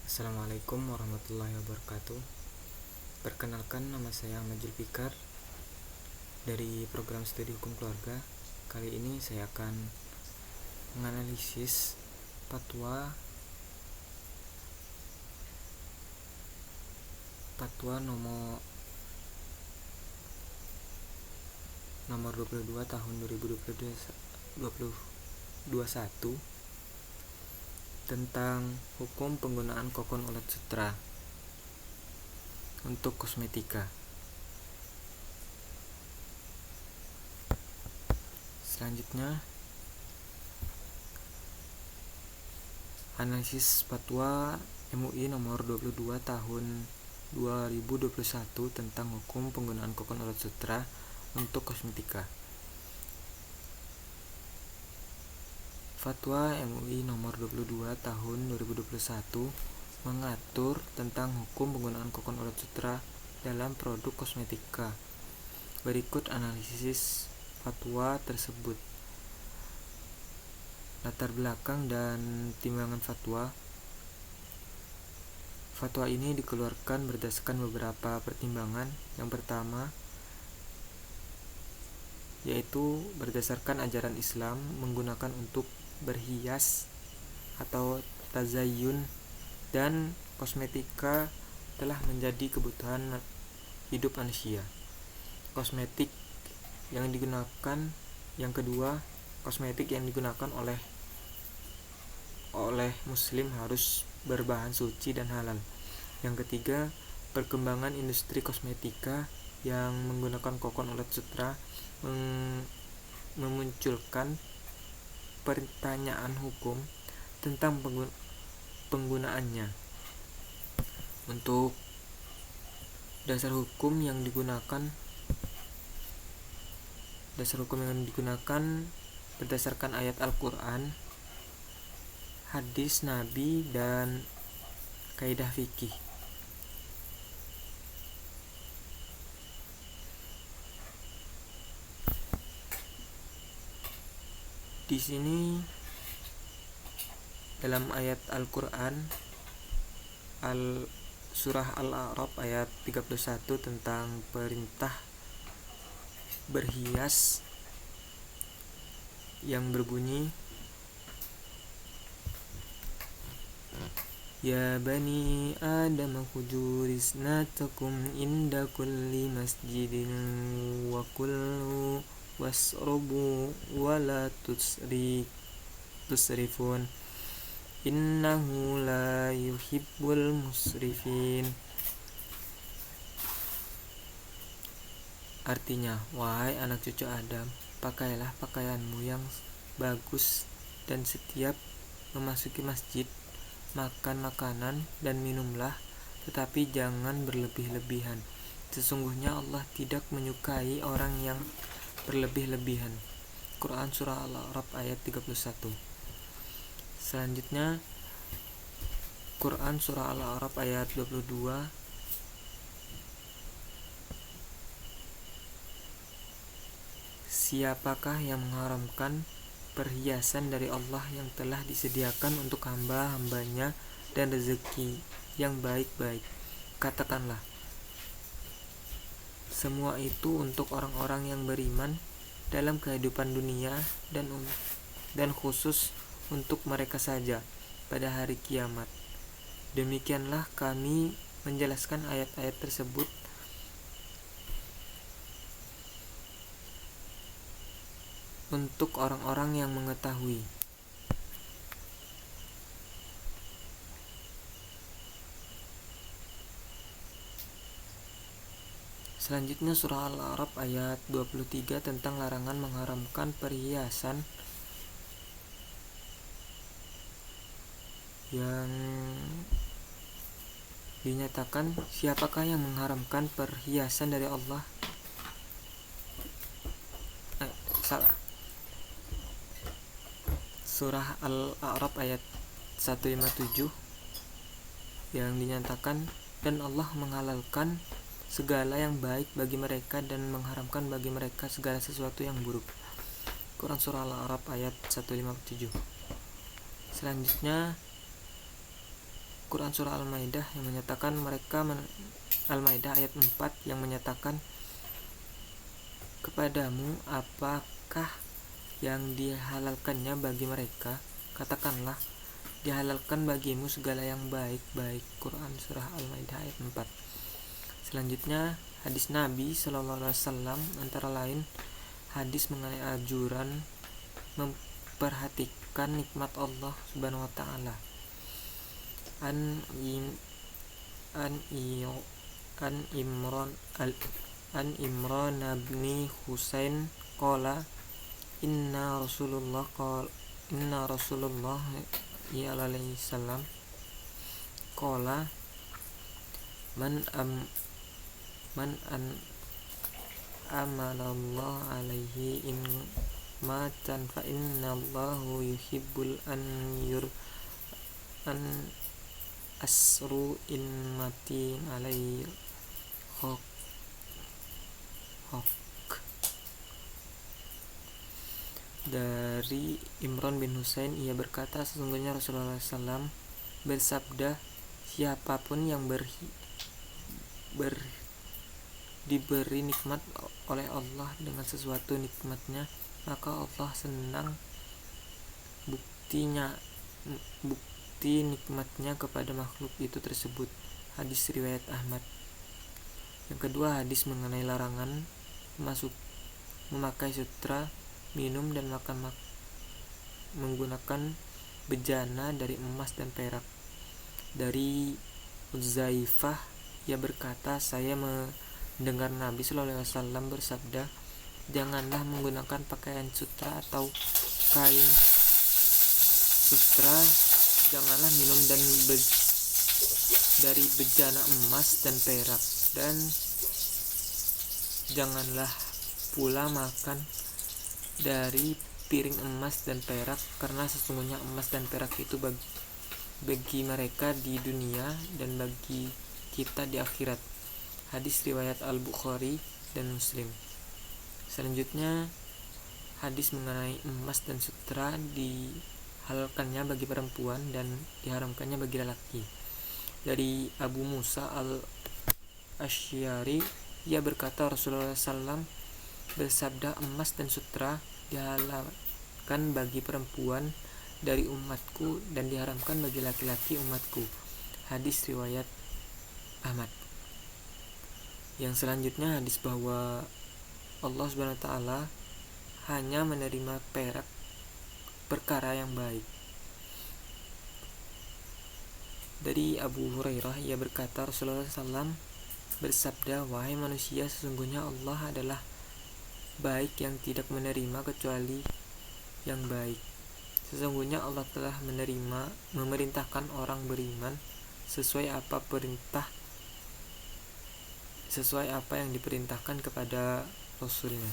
Assalamualaikum warahmatullahi wabarakatuh. Perkenalkan, nama saya Ahmad Zulfikar dari program studi hukum keluarga. Kali ini saya akan menganalisis fatwa nomor 22 tahun 2021 tentang hukum penggunaan kokon ulat sutra untuk kosmetika. Selanjutnya, analisis fatwa MUI nomor 22 tahun 2021 tentang hukum penggunaan kokon ulat sutra untuk kosmetika. Fatwa MUI nomor 22 tahun 2021 mengatur tentang hukum penggunaan kokon ulat sutra dalam produk kosmetika. Berikut analisis fatwa tersebut. Latar belakang dan timbangan fatwa. Fatwa ini dikeluarkan berdasarkan beberapa pertimbangan. Yang pertama, yaitu berdasarkan ajaran Islam menggunakan untuk berhias atau tazayyun, dan kosmetika telah menjadi kebutuhan hidup manusia. Yang kedua, kosmetik yang digunakan oleh muslim harus berbahan suci dan halal. Yang ketiga, perkembangan industri kosmetika yang menggunakan kokon ulat sutra memunculkan pertanyaan hukum tentang penggunaannya. Untuk dasar hukum yang digunakan berdasarkan ayat Al-Quran, hadis Nabi, dan kaidah fikih. Di sini dalam ayat Al-Quran surah Al-A'raf ayat 31 tentang perintah berhias yang berbunyi, Ya bani Adam khudhu zinatakum inda kulli masjidin wa kullu wasrabu wa la tusrifun innahu la yuhibbul musrifin. Artinya, wahai anak cucu Adam, pakailah pakaianmu yang bagus, dan setiap memasuki masjid, makan makanan dan minumlah, tetapi jangan berlebih-lebihan. Sesungguhnya Allah tidak menyukai orang yang berlebih-lebihan. Quran surah Al-A'raf ayat 31. Selanjutnya, Quran surah Al-A'raf ayat 22. Siapakah yang mengharamkan perhiasan dari Allah yang telah disediakan untuk hamba-hambanya dan rezeki yang baik-baik? Katakanlah, semua itu untuk orang-orang yang beriman dalam kehidupan dunia dan khusus untuk mereka saja pada hari kiamat. Demikianlah kami menjelaskan ayat-ayat tersebut untuk orang-orang yang mengetahui. Selanjutnya surah Al-A'raf ayat 23 tentang larangan mengharamkan perhiasan yang dinyatakan, siapakah yang mengharamkan perhiasan dari Allah? Surah Al-A'raf ayat 157 yang dinyatakan, dan Allah menghalalkan segala yang baik bagi mereka dan mengharamkan bagi mereka segala sesuatu yang buruk. Quran surah Al-A'raf ayat 157. Selanjutnya, Quran surah Al-Maidah yang menyatakan Al-Maidah ayat 4 yang menyatakan, kepadamu apakah yang dihalalkannya bagi mereka? Katakanlah, dihalalkan bagimu segala yang baik-baik. Quran surah Al-Maidah ayat 4. Selanjutnya hadis Nabi SAW, antara lain hadis mengenai anjuran memperhatikan nikmat Allah Subhanahu wa taala. An Imran bin Husain qala inna Rasulullah alaihi salam qala man amalallah alaihi in matan fa innallahu yuhibbul an asru in mati alaihi hok. Dari Imran bin Husain, ia berkata, sesungguhnya Rasulullah SAW bersabda, siapapun yang diberi nikmat oleh Allah dengan sesuatu nikmatnya, maka Allah senang bukti nikmatnya kepada makhluk itu tersebut. Hadis riwayat Ahmad. Yang kedua, hadis mengenai larangan memakai sutra, minum dan makan menggunakan bejana dari emas dan perak. Dari Uzaifah, ia berkata, saya mendengar Nabi SAW bersabda, janganlah menggunakan pakaian sutra atau kain sutra, janganlah minum dari bejana emas dan perak, dan janganlah pula makan dari piring emas dan perak, karena sesungguhnya emas dan perak itu bagi mereka di dunia dan bagi kita di akhirat. Hadis riwayat Al-Bukhari dan Muslim. Selanjutnya hadis mengenai emas dan sutra, dihalalkannya bagi perempuan dan diharamkannya bagi lelaki. Dari Abu Musa al-Asy'ari, ia berkata, Rasulullah SAW bersabda, emas dan sutra dihalalkan bagi perempuan dari umatku dan diharamkan bagi laki-laki umatku. Hadis riwayat Ahmad. Yang selanjutnya hadis bahwa Allah Subhanahu wa taala hanya menerima perak perkara yang baik. Dari Abu Hurairah, ia berkata, Rasulullah SAW bersabda, wahai manusia, sesungguhnya Allah adalah baik yang tidak menerima kecuali yang baik. Sesungguhnya Allah telah memerintahkan orang beriman sesuai apa yang diperintahkan kepada Rasulnya.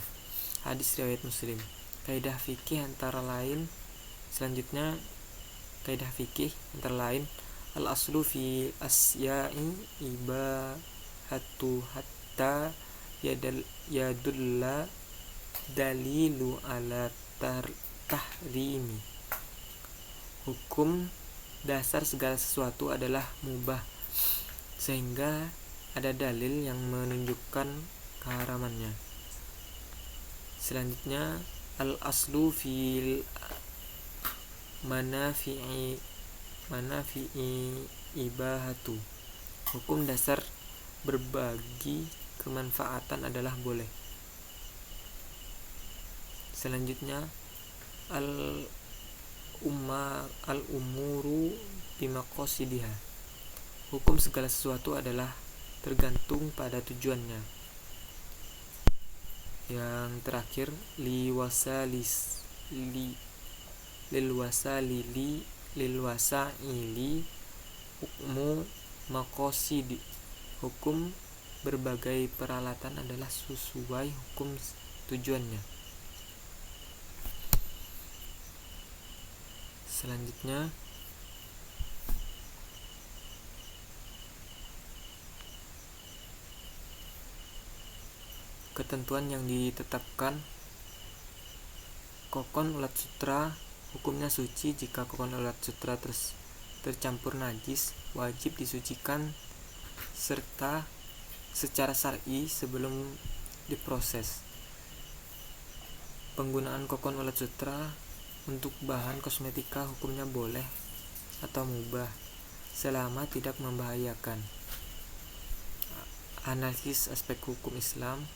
Hadis riwayat Muslim. Kaidah fikih antara lain al-aslu fi asya'i ibahatu hatta yadulla dalilu ala tahrimi. Hukum dasar segala sesuatu adalah mubah sehingga ada dalil yang menunjukkan keharamannya. Selanjutnya al-aslu fil manafi'i ibahatu. Hukum dasar berbagi kemanfaatan adalah boleh. Selanjutnya al-umuru bimaqasidiha. Hukum segala sesuatu adalah tergantung pada tujuannya. Yang terakhir, lil wasaili hukmu maqasidi. Hukum berbagai peralatan adalah sesuai hukum tujuannya. Selanjutnya ketentuan yang ditetapkan. Kokon ulat sutra hukumnya suci jika kokon ulat sutra tercampur najis wajib disucikan serta secara syar'i sebelum diproses. Penggunaan kokon ulat sutra untuk bahan kosmetika hukumnya boleh atau mubah selama tidak membahayakan. Analisis aspek hukum Islam.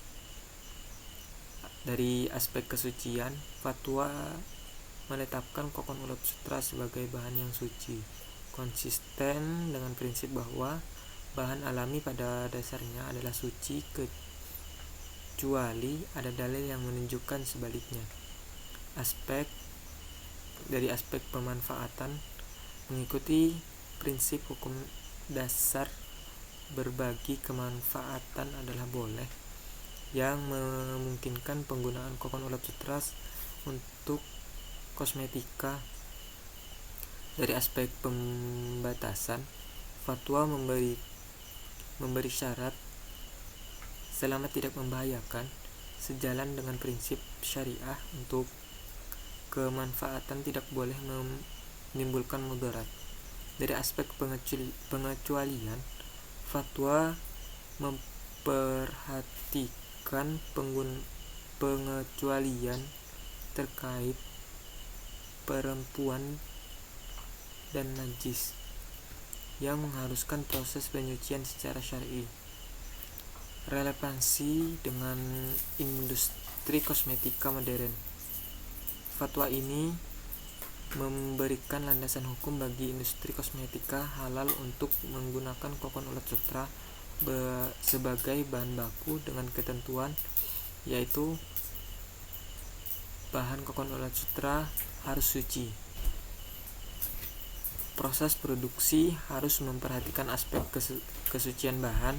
Dari aspek kesucian, fatwa menetapkan kokon ulat sutra sebagai bahan yang suci, konsisten dengan prinsip bahwa bahan alami pada dasarnya adalah suci kecuali ada dalil yang menunjukkan sebaliknya. Dari aspek pemanfaatan, mengikuti prinsip hukum dasar berbagi kemanfaatan adalah boleh, yang memungkinkan penggunaan kokon ulat sutra untuk kosmetika. Dari aspek pembatasan, fatwa memberi syarat selama tidak membahayakan, sejalan dengan prinsip syariah untuk kemanfaatan tidak boleh menimbulkan mudarat. Dari aspek pengecualian, fatwa memperhatikan pengecualian terkait perempuan dan najis yang mengharuskan proses penyucian secara syar'i. Relevansi dengan industri kosmetika modern. Fatwa ini memberikan landasan hukum bagi industri kosmetika halal untuk menggunakan kokon ulat sutra sebagai bahan baku dengan ketentuan, yaitu bahan kokon ulat sutra harus suci. Proses produksi harus memperhatikan aspek kesucian bahan.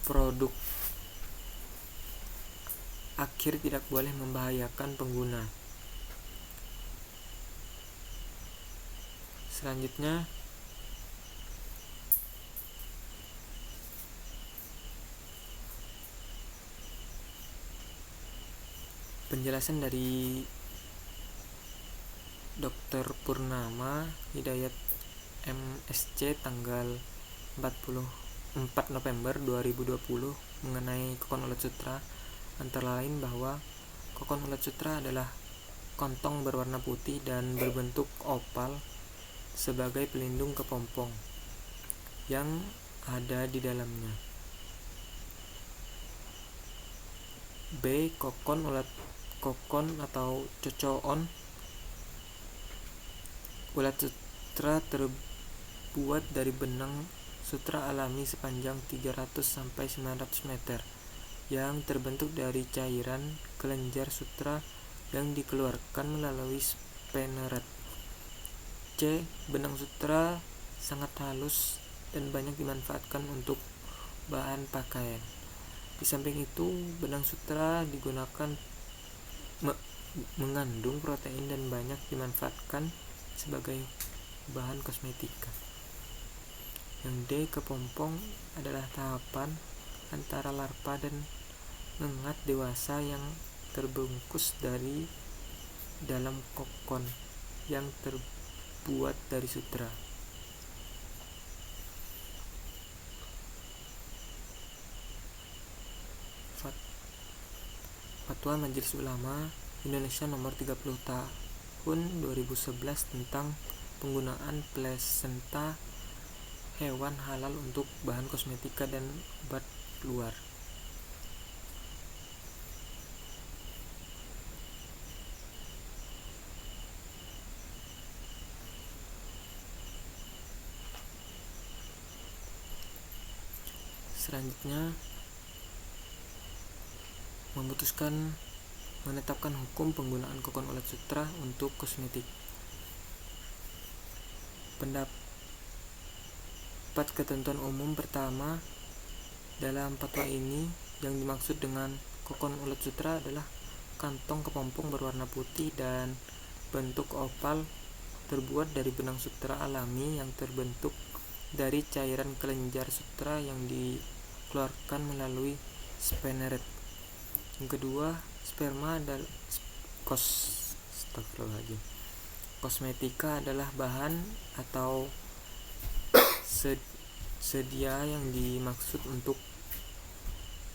Produk akhir tidak boleh membahayakan pengguna. Selanjutnya, penjelasan dari Dr. Purnama Hidayat MSc tanggal 4 November 2020 mengenai kokon ulat sutra, antara lain bahwa kokon ulat sutra adalah kantong berwarna putih dan berbentuk opal sebagai pelindung kepompong yang ada di dalamnya. B. Kokon atau cocoon ulat sutra terbuat dari benang sutra alami sepanjang 300-900 meter yang terbentuk dari cairan kelenjar sutra yang dikeluarkan melalui spinneret. C. Benang sutra sangat halus dan banyak dimanfaatkan untuk bahan pakaian. Di samping itu, benang sutra digunakan mengandung protein dan banyak dimanfaatkan sebagai bahan kosmetika. Yang D. Kepompong adalah tahapan antara larva dan ngengat dewasa yang terbungkus dari dalam kokon yang terbuat dari sutra. Fatwa Majelis Ulama Indonesia nomor 30 tahun 2011 tentang penggunaan plasenta hewan halal untuk bahan kosmetika dan obat luar. Selanjutnya, memutuskan menetapkan hukum penggunaan kokon ulat sutra untuk kosmetik. Pendapat ketentuan umum pertama dalam fatwa ini, yang dimaksud dengan kokon ulat sutra adalah kantong kepompong berwarna putih dan bentuk opal terbuat dari benang sutra alami yang terbentuk dari cairan kelenjar sutra yang dikeluarkan melalui spinneret. Yang kedua, sperma Kosmetika adalah bahan atau sedia yang dimaksud untuk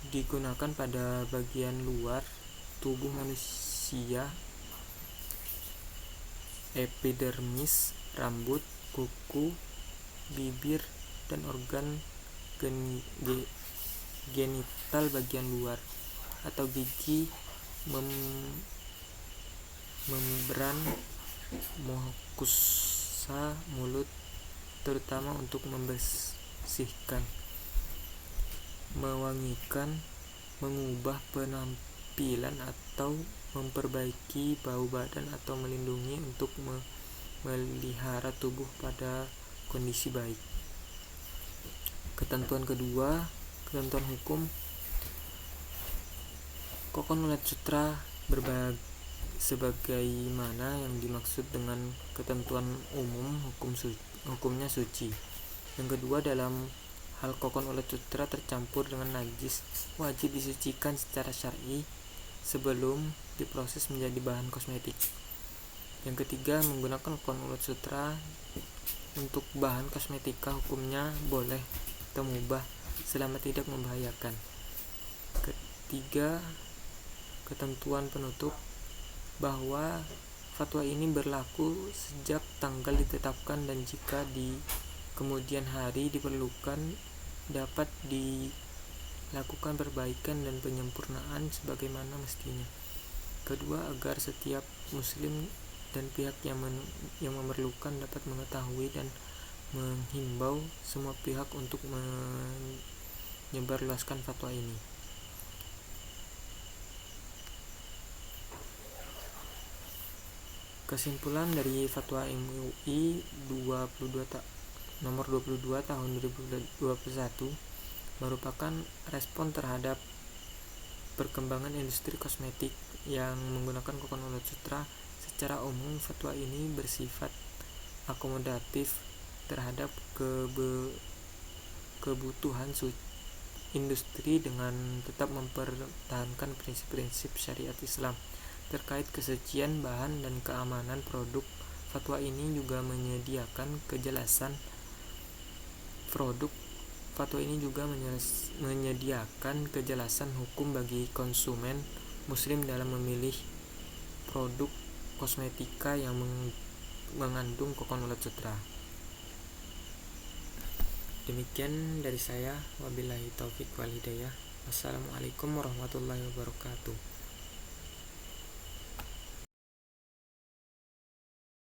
digunakan pada bagian luar tubuh manusia, epidermis, rambut, kuku, bibir, dan organ genital bagian luar, atau gigi, membran, mukosa mulut, terutama untuk membersihkan, mewangikan, mengubah penampilan atau memperbaiki bau badan, atau melindungi untuk memelihara tubuh pada kondisi baik. Ketentuan kedua, ketentuan hukum. Kokon Ulat Sutra sebagaimana yang dimaksud dengan ketentuan umum hukumnya suci. Yang kedua, dalam hal kokon ulat sutra tercampur dengan najis, wajib disucikan secara syar'i sebelum diproses menjadi bahan kosmetik. Yang ketiga, menggunakan kokon ulat sutra untuk bahan kosmetika hukumnya boleh atau mubah selama tidak membahayakan. Ketiga, ketentuan penutup, bahwa fatwa ini berlaku sejak tanggal ditetapkan, dan jika di kemudian hari diperlukan dapat dilakukan perbaikan dan penyempurnaan sebagaimana mestinya. Kedua, agar setiap muslim dan pihak yang memerlukan dapat mengetahui dan menghimbau semua pihak untuk menyebarluaskan fatwa ini. Kesimpulan dari Fatwa MUI nomor 22 tahun 2021 merupakan respon terhadap perkembangan industri kosmetik yang menggunakan kokon ulat sutra. Secara umum, fatwa ini bersifat akomodatif terhadap kebutuhan industri dengan tetap mempertahankan prinsip-prinsip syariat Islam terkait kesucian bahan dan keamanan produk. Fatwa ini juga menyediakan kejelasan produk. Fatwa ini juga menyediakan kejelasan hukum bagi konsumen muslim dalam memilih produk kosmetika yang mengandung kokon ulat sutra. Demikian dari saya, wabillahi taufik wal hidayah. Wassalamualaikum warahmatullahi wabarakatuh.